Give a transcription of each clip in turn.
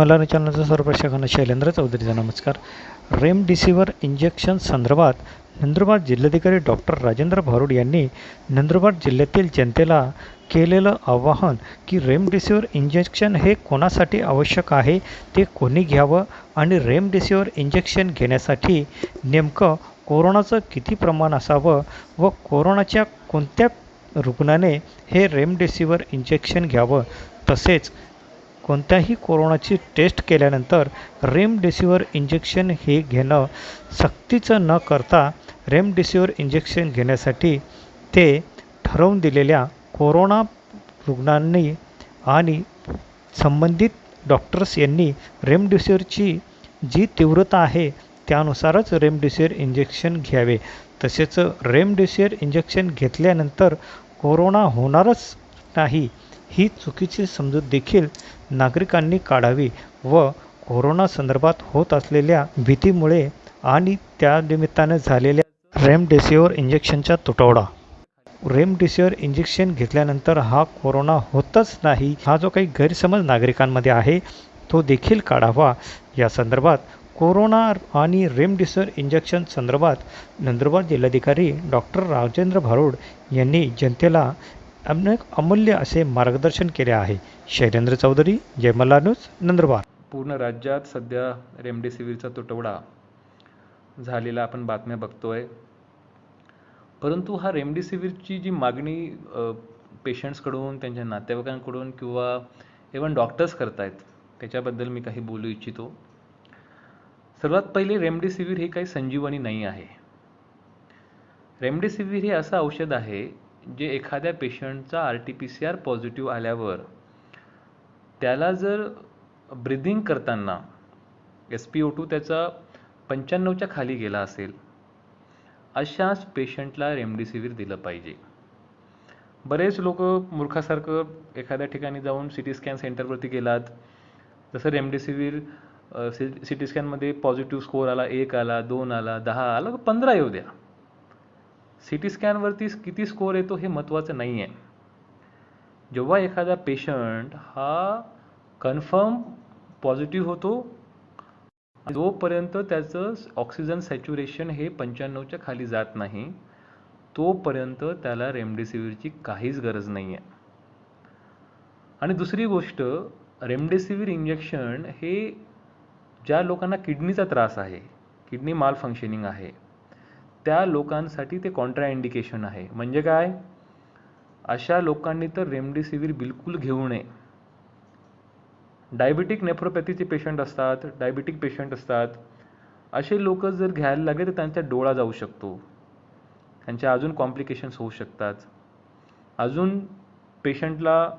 मल्हार चॅनलचा सर्व प्रेक्षकांना शैलेंद्र चौधरीचा नमस्कार. रेमडेसिवीर इंजेक्शन संदर्भात नंदुरबार जिल्हाधिकारी डॉक्टर राजेंद्र भारुड यांनी नंदुरबार जिल्ह्यातील जनतेला केलेलं आवाहन की रेमडेसिवीर इंजेक्शन हे कोणासाठी आवश्यक आहे, ते कोणी घ्यावं आणि रेमडेसिवीर इंजेक्शन घेण्यासाठी नेमकं कोरोनाचं किती प्रमाण असावं व कोरोनाच्या कोणत्या रुग्णाने हे रेमडेसिवीर इंजेक्शन घ्यावं, तसेच कोणत्याही कोरोनाची टेस्ट केल्यानंतर रेमडेसिवीर इंजेक्शन हे घेणं सक्तीचं न करता रेमडेसिवीर इंजेक्शन घेण्यासाठी ते ठरवून दिलेल्या कोरोना रुग्णांनी आणि संबंधित डॉक्टर्स यांनी रेमडेसिवीरची जी तीव्रता आहे त्यानुसारच रेमडेसिवीर इंजेक्शन घ्यावे. तसेच रेमडेसिवीर इंजेक्शन घेतल्यानंतर कोरोना होणारच नाही ही चुकीची समजूत देखील नागरिकांनी काढावी व कोरोना संदर्भात होत असलेल्या भीतीमुळे आणि त्या निमित्ताने झालेल्या रेमडेसिवीर इंजेक्शनचा तुटवडा, रेमडेसिवीर इंजेक्शन घेतल्यानंतर हा कोरोना होतच नाही हा जो काही गैरसमज नागरिकांमध्ये आहे तो देखील काढावा. या संदर्भात कोरोना आणि रेमडेसिवीर इंजेक्शन संदर्भात नंदुरबार जिल्हाधिकारी डॉक्टर राजेंद्र भारुड यांनी जनतेला अनेक अमूल्य असे मार्गदर्शन केले आहे. शैलेंद्र चौधरी, जय मल्हार न्यूज, नंदुरबार. पूर्ण राज्यात सध्या रेमडेसिवीरचा तुटवडा झालेला आपण बातम्या बघतोय. परंतु हा रेमडेसिवीरची जी मागणी पेशंट्सकडून, त्यांच्या नातेवाईकांकडून किंवा इव्हन डॉक्टर्स करतायत त्याच्याबद्दल मी काही बोलू इच्छितो. सर्वात पहिले, रेमडेसिवीर हे काही संजीवनी नाही आहे. रेमडेसिवीर हे असं औषध आहे जे एखाद्या पेशंटचा RT-PCR पॉझिटिव्ह आल्यावर त्याला जर ब्रिदिंग करताना SpO2 त्याचा 95च्या खाली गेला असेल अशाच पेशंटला रेमडेसिवीर दिलं पाहिजे. बरेच लोक मूर्खासारखं एखाद्या ठिकाणी जाऊन CT स्कॅन सेंटरवरती गेलात, जसं रेमडेसिवीर CT स्कॅनमध्ये पॉझिटिव्ह स्कोअर आला, 1 आला, 2 आला, 10 आला, 15 येऊ द्या. CT स्कॅनवरती किती स्कोअर येतो हे महत्त्वाचं नाही आहे. जेव्हा एखादा पेशंट हा कन्फर्म पॉझिटिव्ह होतो, जोपर्यंत त्याचं ऑक्सिजन सॅच्युरेशन हे 95च्या खाली जात नाही तोपर्यंत त्याला रेमडेसिवीरची काहीच गरज नाही आहे. आणि दुसरी गोष्ट, रेमडेसिवीर इंजेक्शन हे ज्या लोकांना किडनीचा त्रास आहे, किडनी माल फंक्शनिंग आहे, त्या लोकांसाठी ते कॉन्ट्रा इंडिकेशन आहे. म्हणजे काय, अशा लोकांनी तर रेमडेसिवीर बिलकुल घेऊ नये. डायबिटिक नेफ्रोपॅथीचे पेशंट असतात, डायबिटिक पेशंट असतात, असे लोक जर घ्यायला लागले तर त्यांचा डोळा जाऊ शकतो, त्यांच्या अजून कॉम्प्लिकेशन्स होऊ शकतात, अजून पेशंटला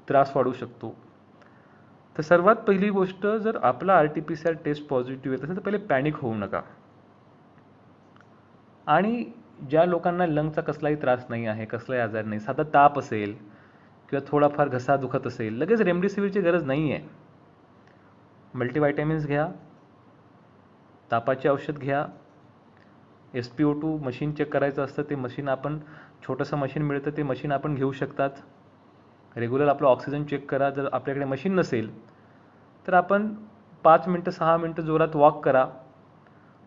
त्रास वाढू शकतो. तर सर्वात पहिली गोष्ट, जर आपला RT-PCR टेस्ट पॉझिटिव्ह येत असेल तर पहिले पॅनिक होऊ नका. आणि ज्या लोकांना लंगचा कसलाही त्रास नाही आहे, कसलाही आजार नाही, साधा ताप असेल किंवा थोडाफार घसा दुखत असेल, लगेच रेमडेसिवीरची गरज नाही आहे. मल्टीव्हिटॅमिन्स घ्या, तापाचे औषध घ्या, SpO2 मशीन चेक करायचं असतं, ते मशीन आपण, छोटंसं मशीन मिळतं ते मशीन आपण घेऊ शकतात. रेग्युलर आपलं ऑक्सिजन चेक करा. जर आपल्याकडे मशीन नसेल तर आपण 5 मिनटं 6 मिनटं जोरात वॉक करा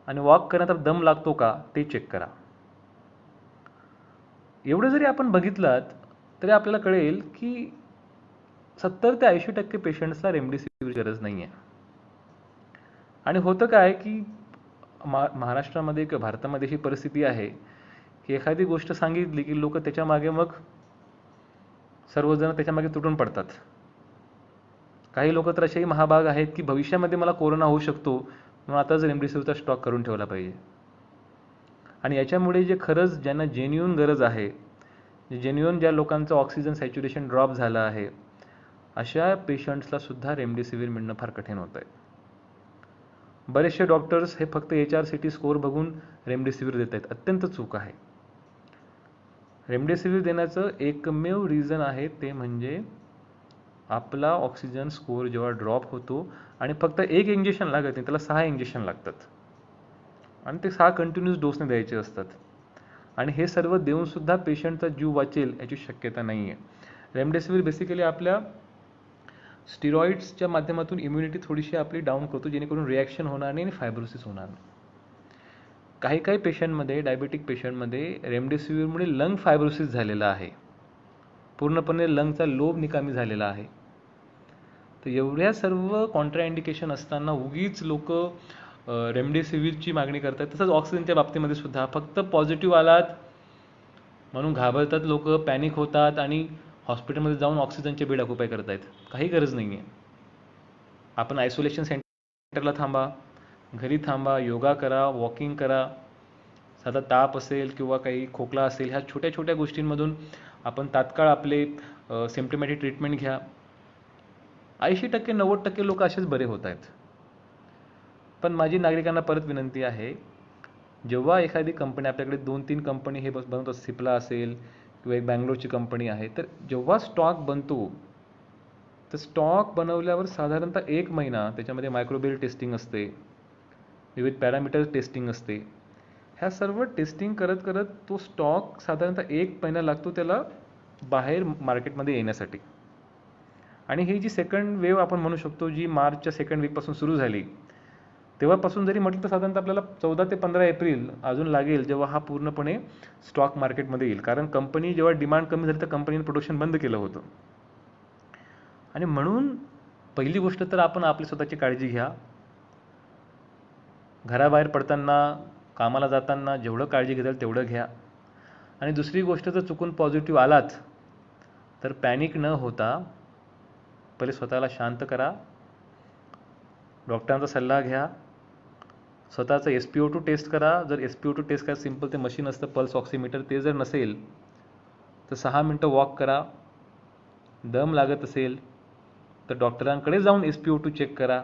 आणि वॉक करण्यात दम लागतो का ते चेक करा. एवढं जरी आपण बघितलात तरी आपल्याला कळेल की 70 ते 80% पेशंट्सला रेमडेसिवीरची गरज नाही आहे. आणि होतं काय की महाराष्ट्रामध्ये किंवा भारतामध्ये अशी परिस्थिती आहे की एखादी गोष्ट सांगितली की लोक त्याच्यामागे मग सर्वजण त्याच्यामागे तुटून पडतात. काही लोक तर असेही महाभाग आहेत की भविष्यामध्ये मला कोरोना होऊ शकतो म्हणून आताच रेमडेसिवीरचा स्टॉक करून ठेवला पाहिजे. आणि याच्यामुळे जे खरंच ज्यांना जेन्युइन गरज आहे, जेन्युइन ज्या लोकांचं ऑक्सिजन सॅच्युरेशन ड्रॉप झालं आहे, अशा पेशंट्सला सुद्धा रेमडेसिवीर मिळणं फार कठीण होतं आहे. बरेचसे डॉक्टर्स हे फक्त HRCT स्कोअर बघून रेमडेसिवीर देत आहेत. अत्यंत चूक आहे. रेमडेसिवीर देण्याचं एकमेव रिझन आहे ते म्हणजे आपला ऑक्सिजन स्कोअर जेव्हा ड्रॉप होतो आणि फक्त एक इंजेक्शन लागत नाही, त्याला 6 इंजेक्शन लागतात आणि ते 6 कंटिन्यूस डोसने द्यायचे असतात. आणि हे सर्व देऊन सुद्धा पेशंटचा जीव वाचेल याची शक्यता नाही आहे. रेमडेसिवीर बेसिकली आपल्या स्टिरॉइड्सच्या माध्यमातून इम्युनिटी थोडीशी आपली डाऊन करतो, जेणेकरून रिॲक्शन होणार नाही आणि फायब्रोसिस होणार नाही. काही काही पेशंटमध्ये, डायबेटिक पेशंटमध्ये रेमडेसिवीरमुळे लंग फायब्रोसिस झालेला आहे, पूर्णपणे लंगचा लोब निकामी झालेला आहे. तर एवढ्या सर्व कॉन्ट्राइंडिकेशन असताना उगीच लोक रेमडेसिवीरची मागणी करतात. तसंच ऑक्सिजनच्या बाबतीमध्ये सुद्धा फक्त पॉझिटिव्ह आलात म्हणून घाबरतात लोक, पॅनिक होतात आणि हॉस्पिटलमध्ये जाऊन ऑक्सिजनचे बेड ऑक्युपाय करतायत. काही गरज नाही आहे. आपण आयसोलेशन सेंटरला थांबा, घरी थांबा, योगा करा, वॉकिंग करा, साधा ताप असेल किंवा काही खोकला असेल, ह्या छोट्या छोट्या गोष्टींमधून आपण तात्काळ आपले सिम्प्टमॅटिक ट्रीटमेंट घ्या. 80% 90% लोक असेच बरे होत आहेत. पण माझी नागरिकांना परत विनंती आहे, जेव्हा एखादी कंपनी, आपल्याकडे 2-3 कंपनी हे बनवतात, सिप्ला असेल किंवा एक बँगलोरची कंपनी आहे, तर जेव्हा स्टॉक बनतो तर स्टॉक बनवल्यावर साधारणतः 1 महिना त्याच्यामध्ये मायक्रोबियल टेस्टिंग असते, विविध पॅरामीटर टेस्टिंग असते. ह्या सर्व टेस्टिंग करत करत तो स्टॉक साधारणतः 1 महिना लागतो त्याला बाहेर मार्केटमध्ये येण्यासाठी. आणि ही जी सेकंड वेव्ह आपण म्हणू शकतो, जी मार्चच्या सेकंड वीकपासून सुरू झाली, तेव्हापासून जरी म्हटलं तर साधारणतः आपल्याला 14 ते 15 एप्रिल अजून लागेल, जेव्हा हा पूर्णपणे स्टॉक मार्केटमध्ये येईल. कारण कंपनी जेव्हा डिमांड कमी झाली तर कंपनीने प्रोडक्शन बंद केलं होतं. आणि म्हणून पहिली गोष्ट तर आपण आपली स्वतःची काळजी घ्या. घराबाहेर पडताना, कामाला जाताना जेवढं काळजी घेताल तेवढं घ्या. आणि दुसरी गोष्ट, जर चुकून पॉझिटिव्ह आलात तर पॅनिक न होता पहिले स्वतःला शांत करा, डॉक्टरांचा सल्ला घ्या, स्वतःचं SpO2 टेस्ट करा. जर SpO2 टेस्ट काय सिम्पल ते मशीन असतं पल्स ऑक्सिमीटर, ते जर नसेल तर 6 मिनटं वॉक करा. दम लागत असेल तर डॉक्टरांकडे जाऊन SpO2 चेक करा.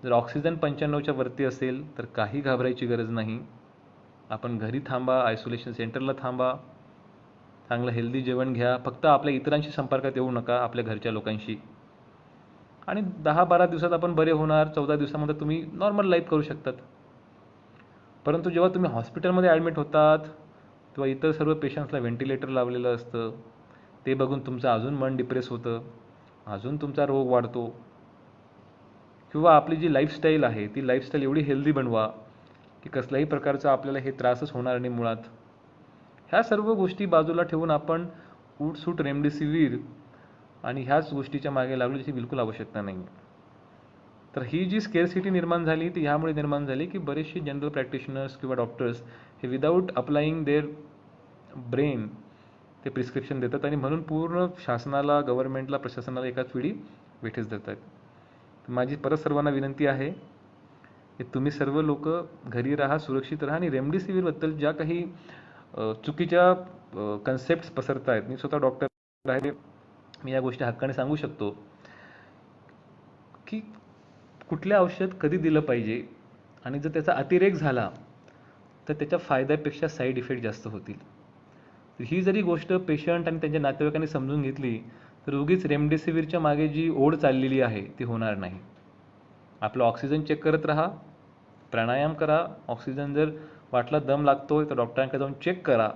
जर ऑक्सिजन 95च्या वरती असेल तर काही घाबरायची गरज नाही. आपण घरी थांबा, आयसोलेशन सेंटरला थांबा, चांगलं हेल्दी जेवण घ्या, फक्त आपल्या इतरांशी संपर्कात येऊ नका, आपल्या घरच्या लोकांशी. आणि 10-12 दिवसात आपण बरे होणार. 14 दिवसामध्ये तुम्ही नॉर्मल लाईफ करू शकतात. परंतु जेव्हा तुम्ही हॉस्पिटलमध्ये ॲडमिट होतात तेव्हा इतर सर्व पेशंट्सला व्हेंटिलेटर लावलेलं असतं, ते बघून तुमचं अजून मन डिप्रेस होतं, अजून तुमचा रोग वाढतो. किंवा आपली जी लाईफस्टाईल आहे ती लाईफस्टाईल एवढी हेल्दी बनवा की कसल्याही प्रकारचा आपल्याला हे त्रासच होणार नाही मुळात. ह्या सर्व गोष्टी बाजूला ठेवून आपण उठसूट रेमडेसिवीर आणि ह्याच गोष्टीच्या मागे लागलो, ज्याची बिलकुल आवश्यकता नाही. तर ही जी स्केअरसिटी निर्माण झाली ती ह्यामुळे निर्माण झाली की बरेचसे जनरल प्रॅक्टिशनर्स किंवा डॉक्टर्स हे विदाऊट अप्लाइंग देअर ब्रेन ते प्रिस्क्रिप्शन देतात आणि म्हणून पूर्ण शासनाला, गव्हर्नमेंटला, प्रशासनाला एकाच वेळी वेठीस धरतात. माझी परत सर्वांना विनंती आहे की तुम्ही सर्व लोक घरी राहा, सुरक्षित राहा. आणि रेमडेसिवीरबद्दल ज्या काही चुकीच्या कन्सेप्ट्स पसरत आहेत, मी स्वतः डॉक्टर आहे, मी या गोष्टी हक्काने सांगू शकतो की कुठले औषध कधी दिलं पाहिजे आणि जर त्याचा अतिरेक झाला तर त्याच्या फायद्यापेक्षा साईड इफेक्ट जास्त होतील. ही जरी गोष्ट पेशंट आणि त्यांच्या नातेवाईकांनी समजून घेतली तर उगीच रेमडेसिवीरच्या मागे जी ओढ चाललेली आहे ती होणार नाही. आपलं ऑक्सिजन चेक करत राहा, प्राणायाम करा. ऑक्सिजन जर वाटला दम लागतोय तर डॉक्टरांकडे जाऊन चेक करा.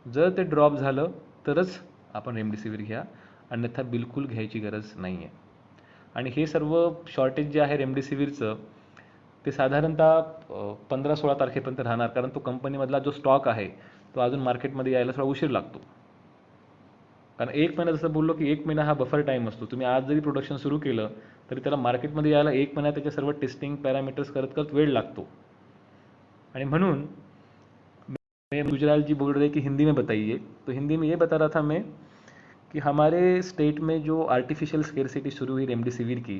जर ते ड्रॉप झालं तरच आपण रेमडेसिवीर घ्या, अन्यथा बिलकुल घ्यायची गरज नाही आहे. आणि हे सर्व शॉर्टेज जे आहे रेमडेसिवीरचं ते साधारणतः 15-16 तारखेपर्यंत राहणार, कारण तो कंपनीमधला जो स्टॉक आहे तो अजून मार्केटमध्ये यायला थोडा उशीर लागतो. कारण 1 महिना, जसं बोललो की 1 महिना हा बफर टाईम असतो. तुम्ही आज जरी प्रोडक्शन सुरू केलं तरी त्याला मार्केटमध्ये यायला 1 महिना त्याच्या सर्व टेस्टिंग पॅरामीटर्स करत करत वेळ लागतो. आणि म्हणून मैं गुजराल जी बोल रहे कि हिंदी में बताइए, तो हिंदी में ये बता रहा था मैं कि हमारे स्टेट में जो आर्टिफिशियल स्केरसिटी शुरू हुई रेमडेसिवीर की,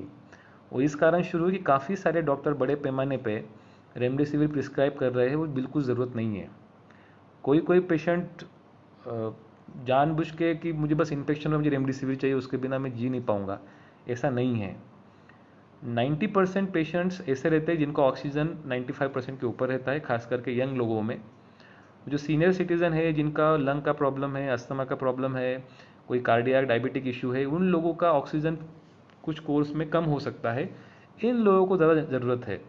वो इस कारण शुरू हुई कि काफ़ी सारे डॉक्टर बड़े पैमाने पे रेमडेसिवीर प्रिस्क्राइब कर रहे हैं, वो बिल्कुल ज़रूरत नहीं है. कोई कोई पेशेंट जानबूझ के कि मुझे बस इन्फेक्शन में मुझे रेमडेसिवीर चाहिए, उसके बिना मैं जी नहीं पाऊँगा, ऐसा नहीं है. 90% पेशेंट्स ऐसे रहते हैं जिनका ऑक्सीजन 95% के ऊपर रहता है, खास करके यंग लोगों में. जो सीनियर सिटीज़न है, जिनका लंग का प्रॉब्लम है, अस्थमा का प्रॉब्लम है, कोई कार्डियक डायबिटिक इशू है, उन लोगों का ऑक्सीजन कुछ कोर्स में कम हो सकता है. इन लोगों को ज़्यादा ज़रूरत है.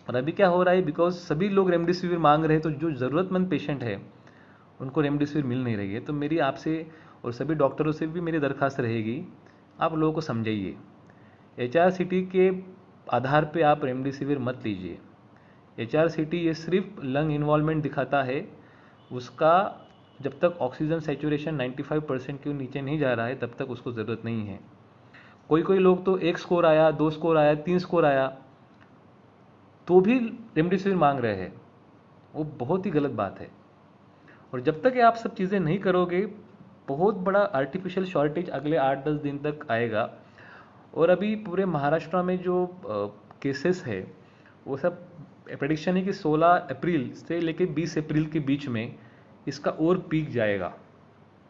और अभी क्या हो रहा है, बिकॉज सभी लोग रेमडेसिवीर मांग रहे हैं, तो जो ज़रूरतमंद पेशेंट है उनको रेमडेसिवीर मिल नहीं रही है. तो मेरी आपसे और सभी डॉक्टरों से भी मेरी दरख्वास्त रहेगी आप लोगों को समझाइए। HRCT के आधार पे आप रेमडेसिविर मत लीजिए। HRCT ये सिर्फ लंग इन्वॉल्वमेंट दिखाता है, उसका जब तक ऑक्सीजन सैचुरेशन 95% के नीचे नहीं जा रहा है तब तक उसको ज़रूरत नहीं है। कोई कोई लोग तो 1 स्कोर आया, 2 स्कोर आया, 3 स्कोर आया तो भी रेमडेसिविर मांग रहे हैं, वो बहुत ही गलत बात है। और जब तक ये आप सब चीज़ें नहीं करोगे, बहुत बड़ा आर्टिफिशियल शॉर्टेज अगले 8-10 दिन तक आएगा। और अभी पूरे महाराष्ट्र में जो केसेस है वो सब प्रेडिक्शन है कि 16 अप्रैल से लेकर 20 अप्रैल के बीच में इसका और पीक जाएगा।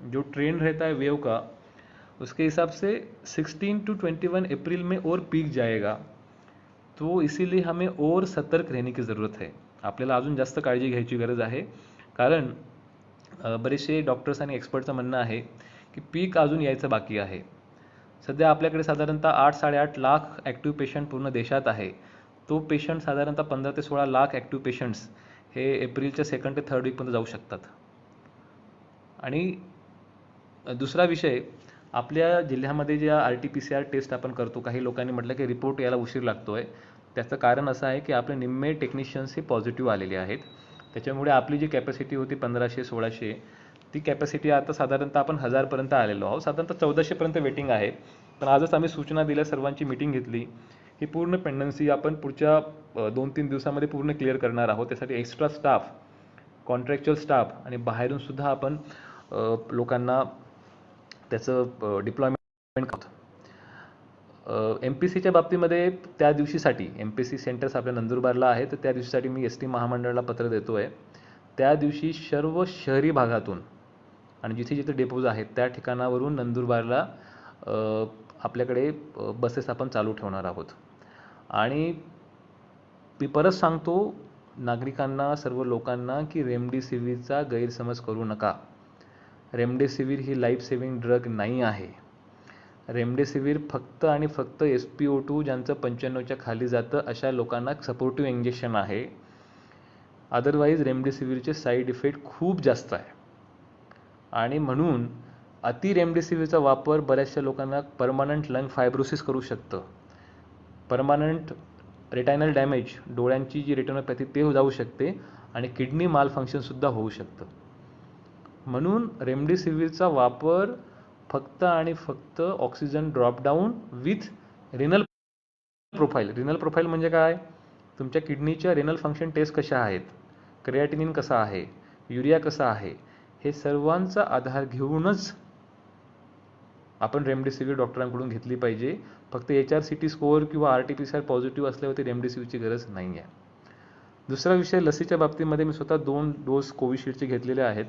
जो ट्रेंड रहता है वेव का, उसके हिसाब से 16 to 21 अप्रैल में और पीक जाएगा। तो इसीलिए हमें और सतर्क रहने की ज़रूरत आहे। आपल्याला अजून जास्त काळजी घ्यायची गरज आहे, कारण बरेचसे डॉक्टर्स आणि एक्सपर्टचं म्हणणं आहे की पीक अजून यायचं बाकी आहे। सध्या आपल्याकडे साधारणतः 8-8.5 लाख ॲक्टिव्ह पेशंट पूर्ण देशात आहे। तो पेशंट साधारणतः 15 ते 16 लाख ॲक्टिव्ह पेशंट्स हे एप्रिलच्या 2nd ते 3rd वीकपर्यंत जाऊ शकतात। आणि दुसरा विषय, आपल्या जिल्ह्यामध्ये ज्या RT-PCR टेस्ट आपण करतो, काही लोकांनी म्हटलं की रिपोर्ट यायला उशीर लागतोय। त्याचं कारण असं आहे की आपले निम्मे टेक्निशियन्स हे पॉझिटिव्ह आलेले आहेत। त्याच्यामुळे आपली जी कॅपॅसिटी होती 1500-1600, ती कॅपॅसिटी आता साधारणतः आपण 1000 पर्यंत आलेलो आहोत। साधारणतः 1400 पर्यंत वेटिंग आहे। पण आजच आम्ही सूचना दिल्या, सर्वांची मीटिंग घेतली। ही पूर्ण पेंडन्सी आपण पुढच्या 2-3 दिवसामध्ये पूर्ण क्लिअर करणार आहोत। त्यासाठी एक्स्ट्रा स्टाफ, कॉन्ट्रॅक्च्युअल स्टाफ आणि बाहेरून सुद्धा आपण लोकांना त्याचं डिप्लॉयमेंट करतो। MPCच्या बाबतीमध्ये त्या दिवशीसाठी MPC सेंटर्स आपल्या नंदुरबारला आहे, तर त्या दिवशीसाठी मी ST महामंडळाला पत्र देतोय। त्या दिवशी सर्व शहरी भागातून आणि जिथे जिथे डेपोज आहेत त्या ठिकाणावरून नंदुरबारला आपल्याकडे बसेस आपण चालू ठेवणार आहोत। आणि मी परत सांगतो नागरिकांना, सर्व लोकांना की रेमडेसिवीरचा गैरसमज करू नका। रेमडेसिवीर ही लाईफ सेव्हिंग ड्रग नाही आहे। रेमडेसिवीर फक्त आणि फक्त SpO2 ज्यांचं 95च्या खाली जातं अशा लोकांना सपोर्टिव्ह इंजेक्शन आहे। अदरवाईज रेमडेसिवीरचे साईड इफेक्ट खूप जास्त आहे आणि म्हणून अति रेमडेसिवीरचा वापर बऱ्याचशा लोकांना परमनंट लंग फायब्रोसिस करू शकतं। परमनंट रेटायनल डॅमेज, डोळ्यांची जी रेटिनोपॅथी ते जाऊ शकते आणि किडनी मालफंक्शनसुद्धा होऊ शकतं। म्हणून रेमडेसिवीरचा वापर फक्त आणि फक्त oxygen dropdown with renal profile. Renal profile म्हणजे काय? तुमच्या किडनीच्या रिनल फंक्शन टेस्ट कशा आहेत, क्रिएटिनिन कसा आहे, युरिया कसा आहे, हे सर्वांचा आधार घेऊनच आपण रेमडेसिवीर डॉक्टरांकडून घेतली पाहिजे। फक्त HRCT स्कोअर किंवा RT-PCR पॉझिटिव्ह असल्यावरती रेमडेसिवीरची गरज नाही आहे। दुसरा विषय, लसीच्या बाबतीमध्ये मी स्वतः 2 डोस कोविशिल्डचे घेतलेले आहेत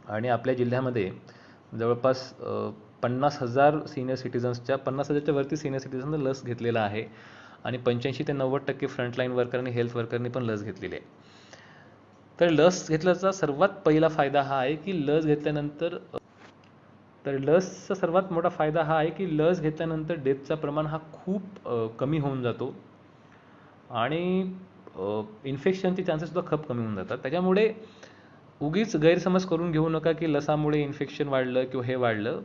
आणि आपल्या जिल्ह्यामध्ये जवळपास 50,000 सिनियर सिटीजन्सच्या 50,000च्या वरती सिनियर सिटीजनने लस घेतलेला आहे आणि 85 ते 90% फ्रंटलाईन वर्कर आणि हेल्थ वर्करनी पण लस घेतलेली आहे। तर लस घेतल्याचा सर्वात पहिला फायदा हा आहे की लस घेतल्यानंतर डेथचा प्रमाण हा खूप कमी होऊन जातो आणि इन्फेक्शनचे चान्सेससुद्धा खूप कमी होऊन जातात। त्याच्यामुळे उगीच गैरसमज करून घेऊ नका की लसामुळे इन्फेक्शन वाढलं किंवा हे वाढलं।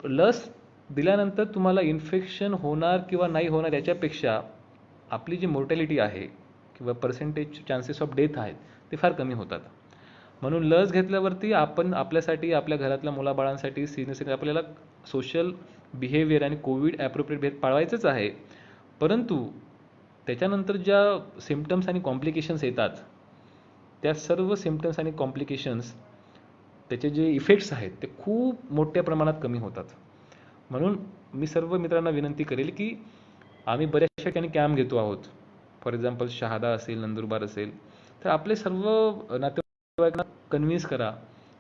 लस दिल्यानंतर तुम्हाला इन्फेक्शन होणार किंवा नाही होणार याच्यापेक्षा आपली जी मोर्टॅलिटी आहे किंवा पर्सेंटेज चान्सेस ऑफ डेथ आहेत ते फार कमी होतात। म्हणून लस घेतल्यावरती आपण आपल्यासाठी, आपल्या घरातल्या मुलाबाळांसाठी, सिनियर आपल्याला सोशल बिहेवियर आणि कोविड ॲप्रोप्रिएट बिहेवियर पाळवायचंच आहे। परंतु त्याच्यानंतर ज्या सिम्पटम्स आणि कॉम्प्लिकेशन्स येतात, त्या सर्व सिम्पटम्स आणि कॉम्प्लिकेशन्स, त्याचे जे इफेक्ट्स आहेत ते खूप मोठ्या प्रमाणात कमी होतात। म्हणून मी सर्व मित्रांना विनंती करेल की आम्ही बऱ्याचशा ठिकाणी कॅम्प घेतो आहोत। फॉर एक्झाम्पल शहादा असेल, नंदुरबार असेल, तर आपले सर्व नातेवाईकांना कन्व्हिन्स करा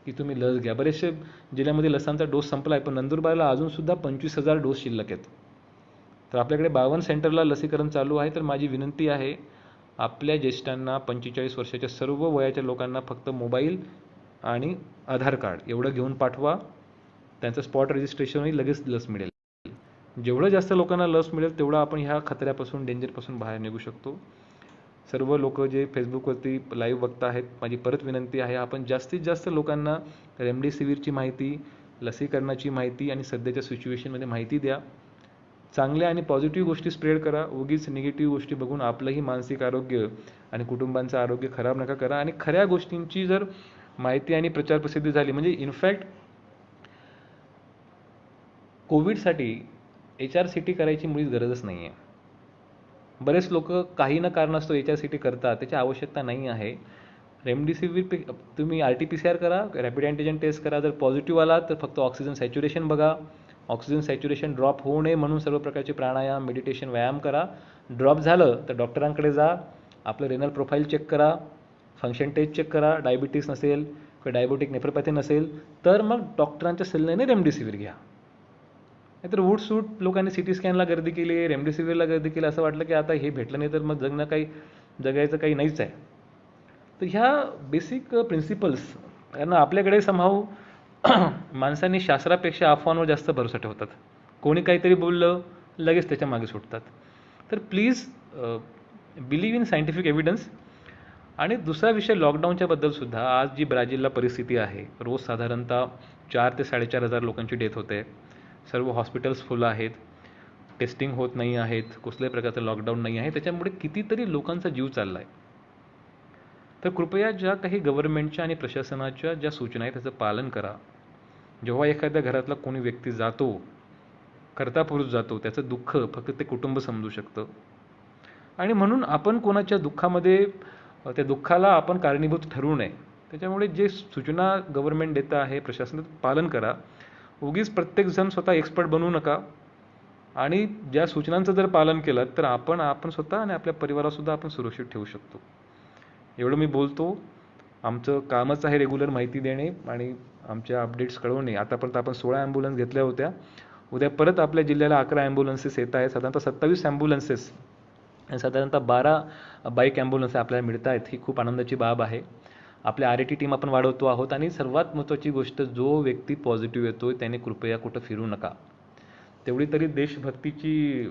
की तुम्ही लस घ्या। बरेचसे जिल्ह्यामध्ये लसांचा डोस संपला आहे, पण नंदुरबारला अजूनसुद्धा 25,000 डोस शिल्लक आहेत। तर आपल्याकडे 52 सेंटरला लसीकरण चालू आहे। तर माझी विनंती आहे, आपल्या ज्येष्ठांना, 45 वर्षाच्या सर्व वयाच्या लोकांना फक्त मोबाईल आणि आधार कार्ड एवढं घेऊन पाठवा। त्यांचं स्पॉट रजिस्ट्रेशनही लगेच लस मिळेल। जेवढं जास्त लोकांना लस मिळेल तेवढं आपण ह्या खतऱ्यापासून, डेंजरपासून बाहेर निघू शकतो। सर्व लोक जे फेसबुकवरती लाईव्ह बघत आहेत, माझी परत विनंती आहे, आपण जास्तीत जास्त लोकांना रेमडेसिवीरची माहिती, लसीकरणाची माहिती आणि सध्याच्या सिच्युएशनमध्ये माहिती द्या. चांगल्या आणि पॉझिटिव्ह गोष्टी स्प्रेड करा. उगीच निगेटिव्ह गोष्टी बघून आपलंही मानसिक आरोग्य आणि कुटुंबांचं आरोग्य खराब नका करा. आणि खऱ्या गोष्टींची जर माहिती आणि प्रचार प्रसिद्धी झाली, म्हणजे इनफॅक्ट कोविडसाठी HRCT करायची मुळीच गरजच नाही आहे. बरेच लोक काही ना कारणास्तव HRCT करतात, त्याची आवश्यकता नाही आहे. रेमडेसिवीर तुम्ही RT-PCR करा, रॅपिड अँटीजन टेस्ट करा. जर पॉझिटिव्ह आला तर फक्त ऑक्सिजन सॅच्युरेशन बघा. ऑक्सिजन सॅच्युरेशन ड्रॉप होऊ नये म्हणून सर्व प्रकारचे प्राणायाम, मेडिटेशन, व्यायाम करा. ड्रॉप झालं तर डॉक्टरांकडे जा. आपलं रेनल प्रोफाईल चेक करा, फंक्शन टेस्ट चेक करा. डायबिटीस नसेल किंवा डायबेटिक नेफ्रोपॅथी नसेल तर मग डॉक्टरांच्या सल्ल्याने रेमडेसिवीर घ्या. नाहीतर उठसूट लोकांनी CT स्कॅनला गर्दी केली, रेमडेसिवीरला गर्दी केली, असं वाटलं की आता हे भेटलं नाही तर मग जगायचं काही नाहीच आहे. तर ह्या बेसिक प्रिन्सिपल्स यांना आपल्याकडे समहाऊ माणसांनी शास्त्रापेक्षा अफवांवर जास्त भरोसा ठेवतात. कोणी काहीतरी बोललं लगेच त्याच्या मागे सुटतात. तर please believe in scientific evidence. आणि दुसरा विषय लॉकडाऊनच्या बद्दल सुद्धा, आज जी ब्राझीलला परिस्थिती आहे, रोज साधारणतः 4,000 ते 4,500 लोकांची डेथ होते. सर्व हॉस्पिटल्स फुल आहेत, टेस्टिंग होत नाही आहेत, कुठल्याही प्रकारचं लॉकडाऊन नाही आहे. त्याच्यामुळे कितीतरी लोकांचा जीव चालला आहे. तर कृपया ज्या काही गव्हर्नमेंटच्या आणि प्रशासनाच्या ज्या सूचना आहेत त्याचं पालन करा. जेव्हा एखाद्या घरातला कोणी व्यक्ती जातो, करता पुरुष जातो, त्याचं दुःख फक्त ते कुटुंब समजू शकतं. आणि म्हणून आपण कोणाच्या दुःखामध्ये त्या दुःखाला आपण कारणीभूत ठरवू नये. त्याच्यामुळे जे सूचना गव्हर्नमेंट देतं आहे, प्रशासन, पालन करा. उगीच प्रत्येकजण स्वतः एक्सपर्ट बनवू नका. आणि ज्या सूचनांचं जर पालन केलं तर आपण स्वतः आणि आपल्या परिवारासुद्धा आपण सुरक्षित ठेवू शकतो. एवढं मी बोलतो. आमचं कामच आहे रेग्युलर माहिती देणे आणि आमच्या अपडेट्स कळवणे. आतापर्यंत आपण 16 ॲम्ब्युलन्स घेतल्या होत्या. उद्या परत आपल्या जिल्ह्याला 11 ॲम्ब्युलन्सेस येत आहेत. साधारणतः 27 ॲम्ब्युलन्सेस आणि साधारणतः 12 बाईक ॲम्ब्युलन्स आपल्याला मिळत आहेत. ही खूप आनंदाची बाब आहे. आपल्या RAT टीम आपण वाढवतो आहोत. आणि सर्वात महत्त्वाची गोष्ट, जो व्यक्ती पॉझिटिव्ह येतोय त्याने कृपया कुठं फिरू नका. तेवढी तरी देशभक्तीची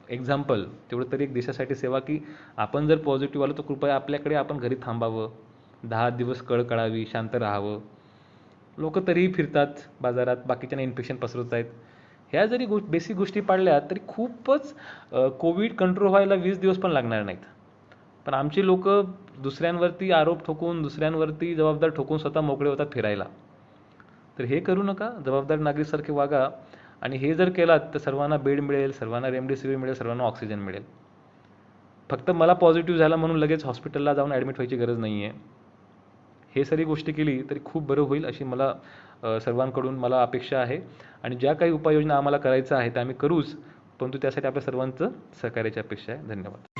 एक्झाम्पल, तेवढं तरी एक देशासाठी सेवा, की आपण जर पॉझिटिव्ह आलो तर कृपया आपल्याकडे आपण घरी थांबावं, 10 दिवस कळ काढावी, शांत राहावं. लोक तरीही फिरतात बाजारात, बाकीच्यांना इन्फेक्शन पसरवत आहेत. ह्या जरी बेसिक गोष्टी पाळल्या तरी खूपच कोविड कंट्रोल व्हायला 20 दिवस पण लागणार नाहीत. पण आमची लोक दुसऱ्यांवरती आरोप ठोकून, दुसऱ्यांवरती जबाबदार ठोकून स्वतः मोकळे होतात फिरायला. तर हे करू नका. जबाबदार नागरिकसारखे वागा. आणि हे जर केलात तर सर्वांना बेड मिळेल, सर्वांना रेमडेसिवीर मिळेल, सर्वांना ऑक्सिजन मिळेल. फक्त मला पॉझिटिव्ह झाला म्हणून लगेच हॉस्पिटलला जाऊन ॲडमिट व्हायची गरज नाही आहे. हे सारी गोष्टी केली तरी खूप बरं होईल अशी मला सर्वांकडून मला अपेक्षा आहे. आणि ज्या काही उपाययोजना आम्हाला करायच्या आहेत त्या आम्ही करूच, परंतु त्यासाठी आपल्या सर्वांचं सहकार्याची अपेक्षा आहे. धन्यवाद.